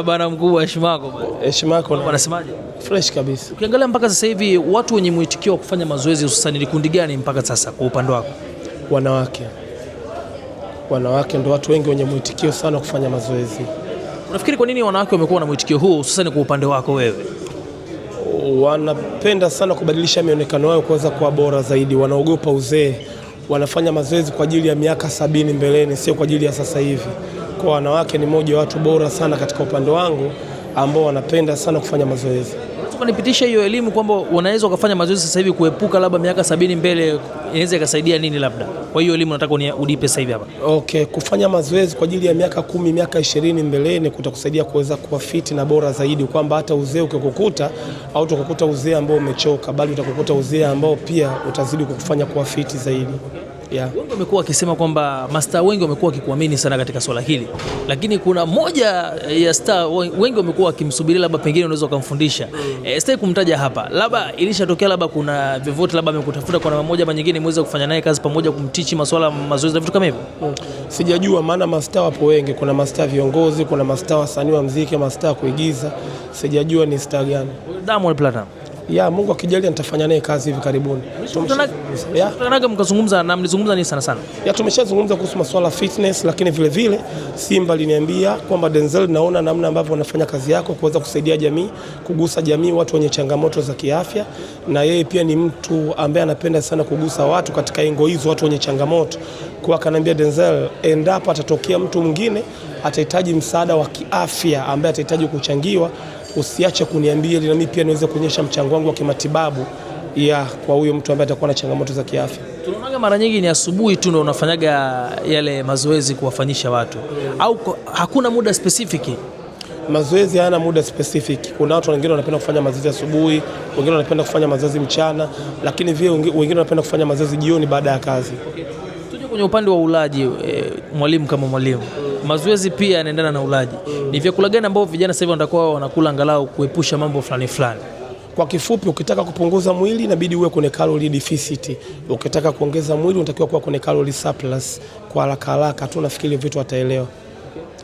Bana mkubwa, heshima yako bwana. Heshima yako. Wanasemaje? Fresh kabisa. Ukiangalia mpaka sasa hivi watu wenye mwitikio wa kufanya mazoezi hususan ni kundi gani mpaka sasa kwa upande wako? Wanawake. Wanawake ndio watu wengi wenye mwitikio sana kufanya mazoezi. Unafikiri kwa nini wanawake wamekuwa na mwitikio huu hususan kwa upande wako wewe? Wanapenda sana kubadilisha mionekano yao kuweza kuwa bora zaidi. Wanaogopa uzee. Wanafanya mazoezi kwa ajili ya miaka 70 mbeleni, sio kwa ajili ya sasa hivi. Kwa wanawake ni moja wa watu bora sana katika upande wangu ambao wanapenda sana kufanya mazoezi. Tukanipitisha hiyo elimu kwamba wanaweza kufanya mazoezi sasa hivi kuepuka labda miaka 70 mbele, inaweza ikasaidia nini labda? Kwa hiyo elimu nataka udipe sasa hivi hapa. Okay, kufanya mazoezi kwa ajili ya miaka 10, miaka 20 mbeleni kutakusaidia kuweza kuwa fit na bora zaidi, kwamba hata uzee ukikukuta au utakukuta uzee ambao umechoka, bali utakukuta uzee ambao pia utazidi kukufanya kuwa fit zaidi. Yeah. Wengi wamekuwa wakisema kwamba mastaa wengi wamekuwa wakikuamini sana katika swala hili, lakini kuna moja ya star wengi wamekuwa wakimsubiria labda pengine unaweza ukamfundisha. Sitaki kumtaja hapa, labda ilishatokea labda kuna vyovyote labda amekutafuta kwa namna moja ama nyingine muweze kufanya naye kazi pamoja, kumtichi masuala mazoezi na vitu kama hivyo. Sijajua, maana mastaa wapo wengi, kuna mastaa viongozi, kuna mastaa wasanii wa muziki, mastaa kuigiza. Sijajua ni star gani. Diamond Platnumz. Ya Mungu akijalia nitafanya naye kazi hivi karibuni. Tunataka mkazungumza na mlizungumza nini sana sana? Ya tumeshazungumza kuhusu masuala fitness, lakini vile vile Simba aliniambia kwamba Denzel, naona namna ambavyo unafanya kazi yako kuweza kusaidia jamii, kugusa jamii, watu wenye changamoto za kiafya, na yeye pia ni mtu ambaye anapenda sana kugusa watu katika engo hizo, watu wenye changamoto. Kwa akaniambia Denzel, endapo atatokea mtu mwingine atahitaji msaada wa kiafya ambaye atahitaji kuchangiwa, usiache kuniambia ili na mimi pia niweze kuonyesha mchango wangu wa kimatibabu kwa huyo mtu ambaye atakuwa na changamoto za kiafya. Tunaona mara nyingi ni asubuhi tu ndio unafanyaga yale mazoezi kuwafanyisha watu, au hakuna muda specific? Mazoezi hayana muda specific. Kuna watu wengine wanapenda kufanya mazoezi asubuhi, wengine wanapenda kufanya mazoezi mchana, lakini vile wengine wanapenda kufanya mazoezi jioni baada ya kazi. Okay. Tuje kwenye upande wa ulaji, mwalimu kama mwalimu, mazoezi pia yanaendana na ulaji. Ni vyakula gani ambavyo vijana sasa hivi wanatakuwa wanakula angalau kuepusha mambo fulani fulani? Kwa kifupi, ukitaka kupunguza mwili inabidi uwe kwenye calorie deficit. Ukitaka kuongeza mwili unatakiwa kuwa kwenye calorie surplus. Kwa haraka tu nafikiri vitu wataelewa.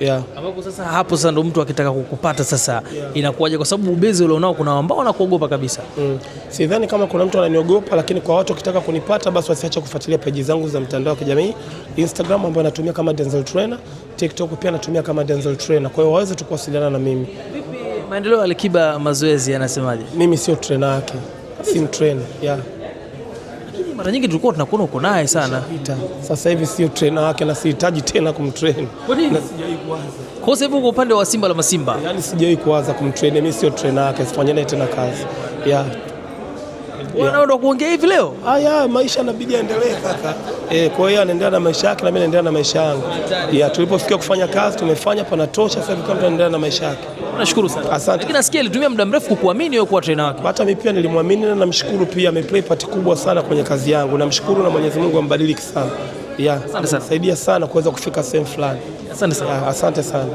Yeah. Ambapo sasa hapo sasa ndo mtu akitaka kukupata sasa inakuwaje, kwa sababu ubezi ule unao kuna ambao wanakuogopa kabisa. Sidhani kama kuna mtu ananiogopa, lakini kwa watu wakitaka kunipata basi wasiache kufuatilia page zangu za mtandao wa kijamii, Instagram ambayo natumia kama Denzel Trainer, TikTok pia natumia kama Denzel Trainer. Kwa hiyo waweze tu kuwasiliana na mimi. Vipi maendeleo ya Alikiba mazoezi yanasemaje? Mimi sio trainer yake. Si trainer. Yeah. Mara nyingi tulikuwa tunakuona uko naye sana. Sasa hivi sio trainer wake na sihitaji tena kumtrain. Kwa nini? Sijawahi kuanza. Kwa sababu uko upande wa Simba la Masimba. Yaani sijawahi kuanza kumtrain, mimi sio trainer wake, sifanye naye tena kazi. Yeah. Wanaenda kuongea hivi leo? Maisha yanabidi yaendelee kaka. Kwa hiyo anaendelea na maisha yake na mimi naendelea na maisha yangu. Tulipofikia kufanya kazi tumefanya, panatosha, sasa hivi kama tunaendelea na maisha yake. Nashukuru sana. Asante. Lakini nasikia alitumia muda mrefu kukuamini wewe kuwa trainer wake. Hata mimi pia nilimwamini na namshukuru pia, ameplay part kubwa sana kwenye kazi yangu. Namshukuru na Mwenyezi Mungu ambadiliki sana. Asante sana. Saidia sana kuweza kufika sehemu fulani. Asante sana. Asante sana.